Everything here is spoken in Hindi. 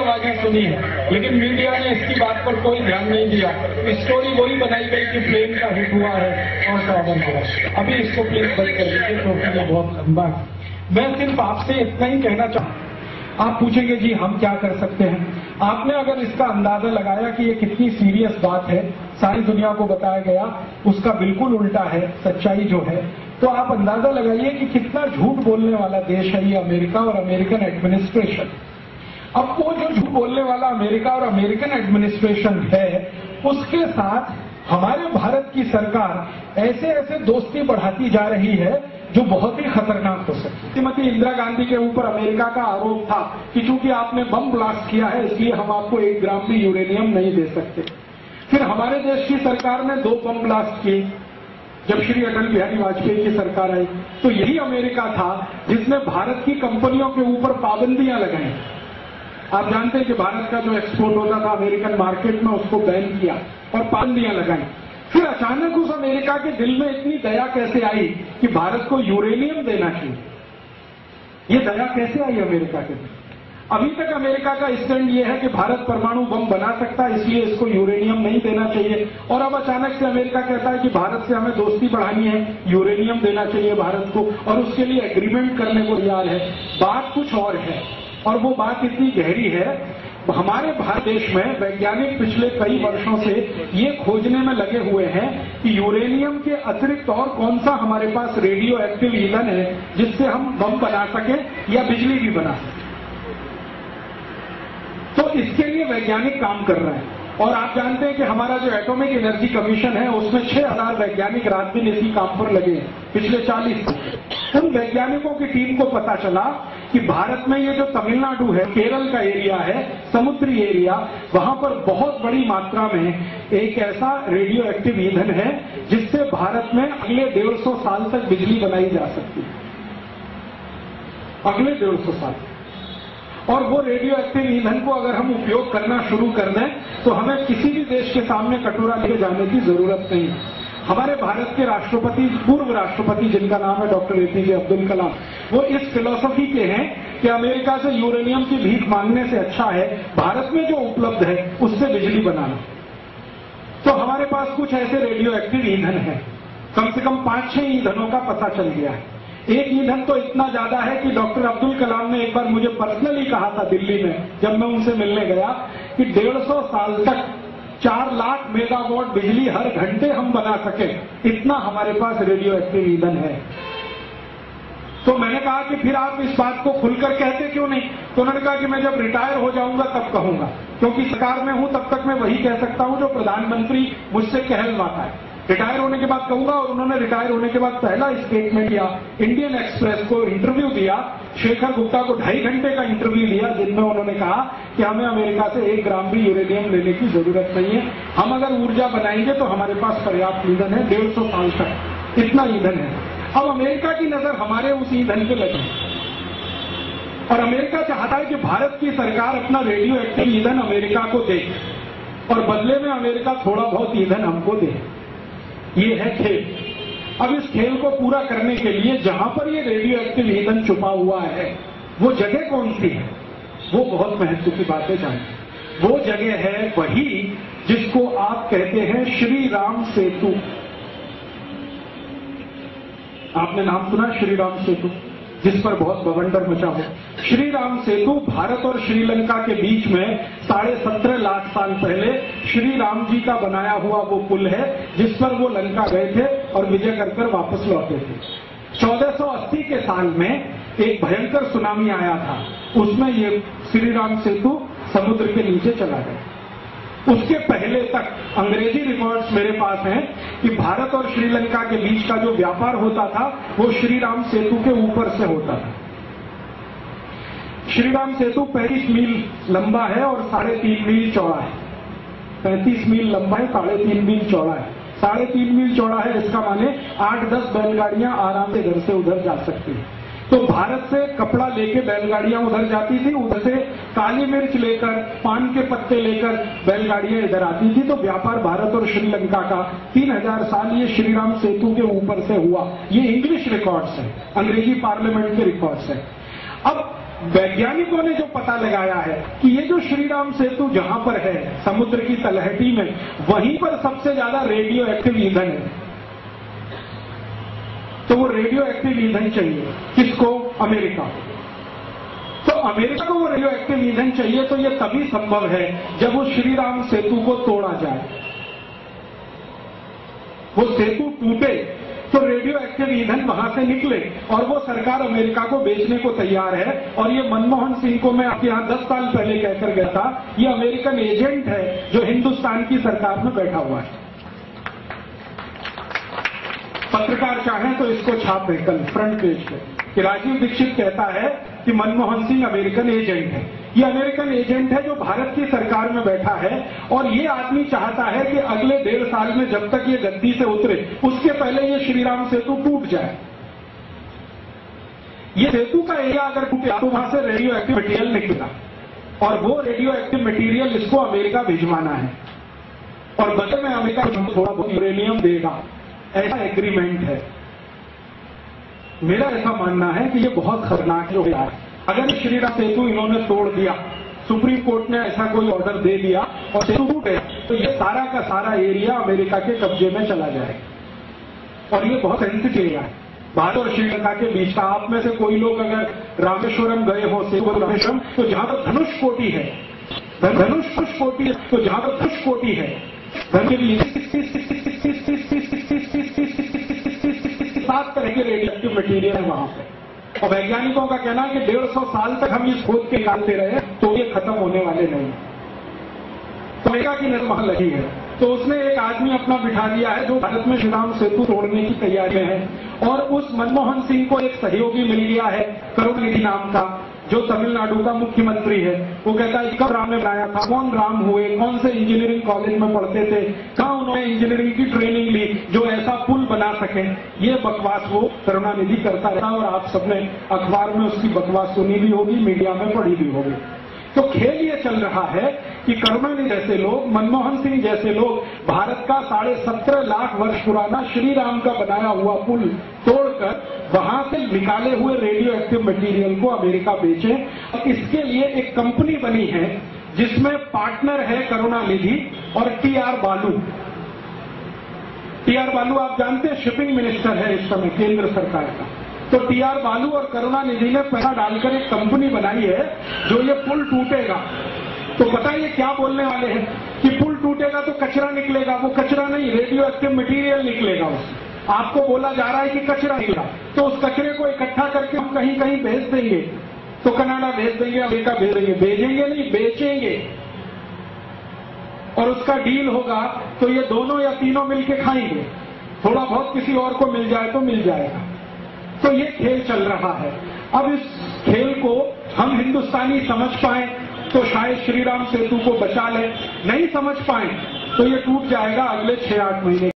आवाजें सुनी है, लेकिन मीडिया ने इसकी बात पर कोई ध्यान नहीं दिया। स्टोरी वही बनाई गई कि प्लेन का हिट हुआ है और सावन हुआ। अभी इसको प्लीज बंद कर दीजिए क्योंकि ये बहुत लंबा है। मैं सिर्फ आपसे इतना ही कहना चाहूँ। आप पूछेंगे जी हम क्या कर सकते हैं। आपने अगर इसका अंदाजा लगाया कि ये कितनी सीरियस बात है, सारी दुनिया को बताया गया, उसका बिल्कुल उल्टा है सच्चाई जो है, तो आप अंदाजा लगाइए कि कितना झूठ बोलने वाला देश है ये अमेरिका और अमेरिकन एडमिनिस्ट्रेशन। अब वो जो झूठ बोलने वाला अमेरिका और अमेरिकन एडमिनिस्ट्रेशन है, उसके साथ हमारे भारत की सरकार ऐसे ऐसे दोस्ती बढ़ाती जा रही है जो बहुत ही खतरनाक हो सकती है। श्रीमती इंदिरा गांधी के ऊपर अमेरिका का आरोप था कि चूंकि आपने बम ब्लास्ट किया है इसलिए हम आपको 1 ग्राम भी यूरेनियम नहीं दे सकते। फिर हमारे देश की सरकार ने 2 बम ब्लास्ट किए जब श्री अटल बिहारी वाजपेयी की सरकार आई। तो यही अमेरिका था जिसने भारत की कंपनियों के ऊपर पाबंदियां लगाई। आप जानते हैं कि भारत का जो एक्सपोर्ट होता था अमेरिकन मार्केट में उसको बैन किया और पाबंदियां लगाई। फिर अचानक उस अमेरिका के दिल में इतनी दया कैसे आई कि भारत को यूरेनियम देना चाहिए। ये दया कैसे आई अमेरिका के दिल? अभी तक अमेरिका का स्टैंड ये है कि भारत परमाणु बम बना सकता है इसलिए इसको यूरेनियम नहीं देना चाहिए, और अब अचानक से अमेरिका कहता है कि भारत से हमें दोस्ती बढ़ानी है, यूरेनियम देना चाहिए भारत को, और उसके लिए एग्रीमेंट करने को तैयार है। बात कुछ और है, और वो बात इतनी गहरी है। हमारे भारत देश में वैज्ञानिक पिछले कई वर्षों से ये खोजने में लगे हुए हैं कि यूरेनियम के अतिरिक्त और कौन सा हमारे पास रेडियो एक्टिव ईंधन है जिससे हम बम बना सकें या बिजली भी बना सकें। तो इसके लिए वैज्ञानिक काम कर रहे हैं, और आप जानते हैं कि हमारा जो एटॉमिक एनर्जी कमीशन है उसमें 6000 वैज्ञानिक रात दिन इसी काम पर लगे हैं पिछले 40 साल। उन वैज्ञानिकों की टीम को पता चला कि भारत में ये जो तमिलनाडु है, केरल का एरिया है, समुद्री एरिया, वहां पर बहुत बड़ी मात्रा में एक ऐसा रेडियो एक्टिव ईंधन है जिससे भारत में अगले 150 साल तक बिजली बनाई जा सकती है। अगले 150 साल। और वो रेडियो एक्टिव ईंधन को अगर हम उपयोग करना शुरू कर दें तो हमें किसी भी देश के सामने कटोरा लेके जाने की जरूरत नहीं। हमारे भारत के राष्ट्रपति, पूर्व राष्ट्रपति जिनका नाम है डॉक्टर एपीजे अब्दुल कलाम, वो इस फिलॉसफी के हैं कि अमेरिका से यूरेनियम की भीख मांगने से अच्छा है भारत में जो उपलब्ध है उससे बिजली बनाना। तो हमारे पास कुछ ऐसे रेडियो एक्टिव ईंधन है, कम से कम 5-6 ईंधनों का पता चल गया है। एक ईंधन तो इतना ज्यादा है कि डॉक्टर अब्दुल कलाम ने एक बार मुझे पर्सनली कहा था दिल्ली में जब मैं उनसे मिलने गया कि 150 साल तक 4 लाख मेगावाट बिजली हर घंटे हम बना सके, इतना हमारे पास रेडियो एक्टिव ईंधन है। तो मैंने कहा कि फिर आप इस बात को खुलकर कहते क्यों नहीं? तो उन्होंने कहा कि मैं जब रिटायर हो जाऊंगा तब कहूंगा, क्योंकि सरकार में हूं तब तक मैं वही कह सकता हूं जो प्रधानमंत्री मुझसे कहलवाता है। रिटायर होने के बाद कहूंगा, और उन्होंने रिटायर होने के बाद पहला स्टेटमेंट दिया, इंडियन एक्सप्रेस को इंटरव्यू दिया, शेखर गुप्ता को 2.5 घंटे का इंटरव्यू लिया जिनमें उन्होंने कहा कि हमें अमेरिका से 1 ग्राम भी यूरेनियम लेने की जरूरत नहीं है, हम अगर ऊर्जा बनाएंगे तो हमारे पास पर्याप्त ईंधन है 150 साल तक, इतना ईंधन है। अब अमेरिका की नजर हमारे उस ईंधन पे लगी, और अमेरिका चाहता है कि भारत की सरकार अपना रेडियो एक्टिव ईंधन अमेरिका को दे और बदले में अमेरिका थोड़ा बहुत ईंधन हमको दे। ये है खेल। अब इस खेल को पूरा करने के लिए जहां पर ये रेडियो एक्टिव ईंधन छुपा हुआ है वो जगह कौन सी है, वो बहुत महत्व की बात है जानिए। वो जगह है वही जिसको आप कहते हैं श्री राम सेतु। आपने नाम सुना श्री राम सेतु, जिस पर बहुत बवंडर मचा हो। श्री राम सेतु भारत और श्रीलंका के बीच में 17.5 लाख साल पहले श्री राम जी का बनाया हुआ वो पुल है जिस पर वो लंका गए थे और विजय कर वापस लौटे थे। 1480 के साल में एक भयंकर सुनामी आया था, उसमें ये श्री राम सेतु समुद्र के नीचे चला गया। उसके पहले तक अंग्रेजी रिकॉर्ड्स मेरे पास हैं कि भारत और श्रीलंका के बीच का जो व्यापार होता था वो श्री राम सेतु के ऊपर से होता था। श्री राम सेतु 35 मील लंबा है और 3.5 मील चौड़ा है। 35 मील लंबा है, 3.5 मील चौड़ा है। 3.5 मील चौड़ा है, इसका माने 8-10 बैलगाड़ियां आराम से इधर से उधर जा सकती हैं। तो भारत से कपड़ा लेके बैलगाड़ियां उधर जाती थी, उधर से काली मिर्च लेकर, पान के पत्ते लेकर बैलगाड़ियां इधर आती थी। तो व्यापार भारत और श्रीलंका का 3000 साल ये श्रीराम सेतु के ऊपर से हुआ। ये इंग्लिश रिकॉर्ड्स हैं, अंग्रेजी पार्लियामेंट के रिकॉर्ड्स हैं। अब वैज्ञानिकों ने जो पता लगाया है कि ये जो श्री राम सेतु जहां पर है समुद्र की तलहटी में, वहीं पर सबसे ज्यादा रेडियो एक्टिव ईंधन है। तो वो रेडियो एक्टिव ईंधन चाहिए किसको? अमेरिका। तो अमेरिका को वो रेडियो एक्टिव ईंधन चाहिए, तो ये तभी संभव है जब वो श्री राम सेतु को तोड़ा जाए। वो सेतु टूटे तो रेडियो एक्टिव ईंधन वहां से निकले, और वो सरकार अमेरिका को बेचने को तैयार है। और ये मनमोहन सिंह को मैं आपके यहां 10 साल पहले कहकर गया था, ये अमेरिकन एजेंट है जो हिंदुस्तान की सरकार में बैठा हुआ है। पत्रकार चाहें तो इसको छाप दे कल फ्रंट पेज पे कि राजीव दीक्षित कहता है कि मनमोहन सिंह अमेरिकन एजेंट है। ये अमेरिकन एजेंट है जो भारत की सरकार में बैठा है, और ये आदमी चाहता है कि अगले 1.5 साल में जब तक ये गद्दी से उतरे उसके पहले ये श्री राम सेतु टूट जाए। ये सेतु का एरिया अगर टूटे तो वहां से रेडियो एक्टिव मटीरियल निकलेगा, और वो रेडियो एक्टिव मटीरियल इसको अमेरिका भिजवाना है, और बदले में अमेरिका थोड़ा बहुत यूरेनियम देगा, ऐसा एग्रीमेंट है। मेरा ऐसा मानना है कि ये बहुत खतरनाक हो गया है। अगर श्री राम सेतु इन्होंने तोड़ दिया, सुप्रीम कोर्ट ने ऐसा कोई ऑर्डर दे दिया और सेतु टूटे, तो ये सारा का सारा एरिया अमेरिका के कब्जे में चला जाएगा, और ये बहुत सेंसिटिव एरिया है भारत और श्रीलंका के बीच का। आप में से कोई लोग अगर रामेश्वरम गए हो, सेतु रामेश्वरम, तो जहां पर धनुष कोटी है, धनुष कोटी है, तो जहां पर धनुष कोटी है, 7 तरह के रेडियो एक्टिव मटीरियल है वहां पे, और वैज्ञानिकों का कहना है कि 150 साल तक हम इस खोद के निकालते रहे तो ये खत्म होने वाले नहीं। तो अमेरिका की नजर वहां लगी है, तो उसने एक आदमी अपना बिठा दिया है जो भारत में श्री राम सेतु तोड़ने की तैयारी में है। और उस मनमोहन सिंह को एक सहयोगी मिल गया है करुणानिधि नाम का, जो तमिलनाडु का मुख्यमंत्री है। वो कहता है कब राम ने बनाया था, कौन राम हुए, कौन से इंजीनियरिंग कॉलेज में पढ़ते थे, कहां उन्होंने इंजीनियरिंग की ट्रेनिंग ली जो ऐसा पुल बना सके। ये बकवास वो करुणानिधि करता रहा, और आप सबने अखबार में उसकी बकवास सुनी भी होगी, मीडिया में पढ़ी भी होगी। तो खेल ये चल रहा है कि करुणानिधि जैसे लोग, मनमोहन सिंह जैसे लोग भारत का 17.5 लाख वर्ष पुराना श्री राम का बनाया हुआ पुल तोड़कर वहां से निकाले हुए रेडियो एक्टिव मटीरियल को अमेरिका बेचें। इसके लिए एक कंपनी बनी है जिसमें पार्टनर है करुणानिधि और टी.आर. बालू। टी.आर. बालू आप जानते हैं शिपिंग मिनिस्टर है इस समय केंद्र सरकार का। तो टी.आर. बालू और करुणानिधि ने पैसा डालकर एक कंपनी बनाई है जो ये पुल टूटेगा तो पता है ये क्या बोलने वाले हैं कि पुल टूटेगा तो कचरा निकलेगा। वो कचरा नहीं, रेडियो एक्टिव मटीरियल निकलेगा उससे। आपको बोला जा रहा है कि कचरा निकला, तो उस कचरे को इकट्ठा करके हम कहीं कहीं भेज देंगे, तो कनाडा भेज देंगे, अमेरिका भेज देंगे, भेजेंगे नहीं बेचेंगे, और उसका डील होगा तो ये दोनों या तीनों मिलके खाएंगे। थोड़ा बहुत किसी और को मिल जाए तो मिल जाएगा। तो ये खेल चल रहा है। अब इस खेल को हम हिंदुस्तानी समझ पाए तो शायद श्री राम सेतु को बचा ले, नहीं समझ पाए तो ये टूट जाएगा अगले 6-8 महीने।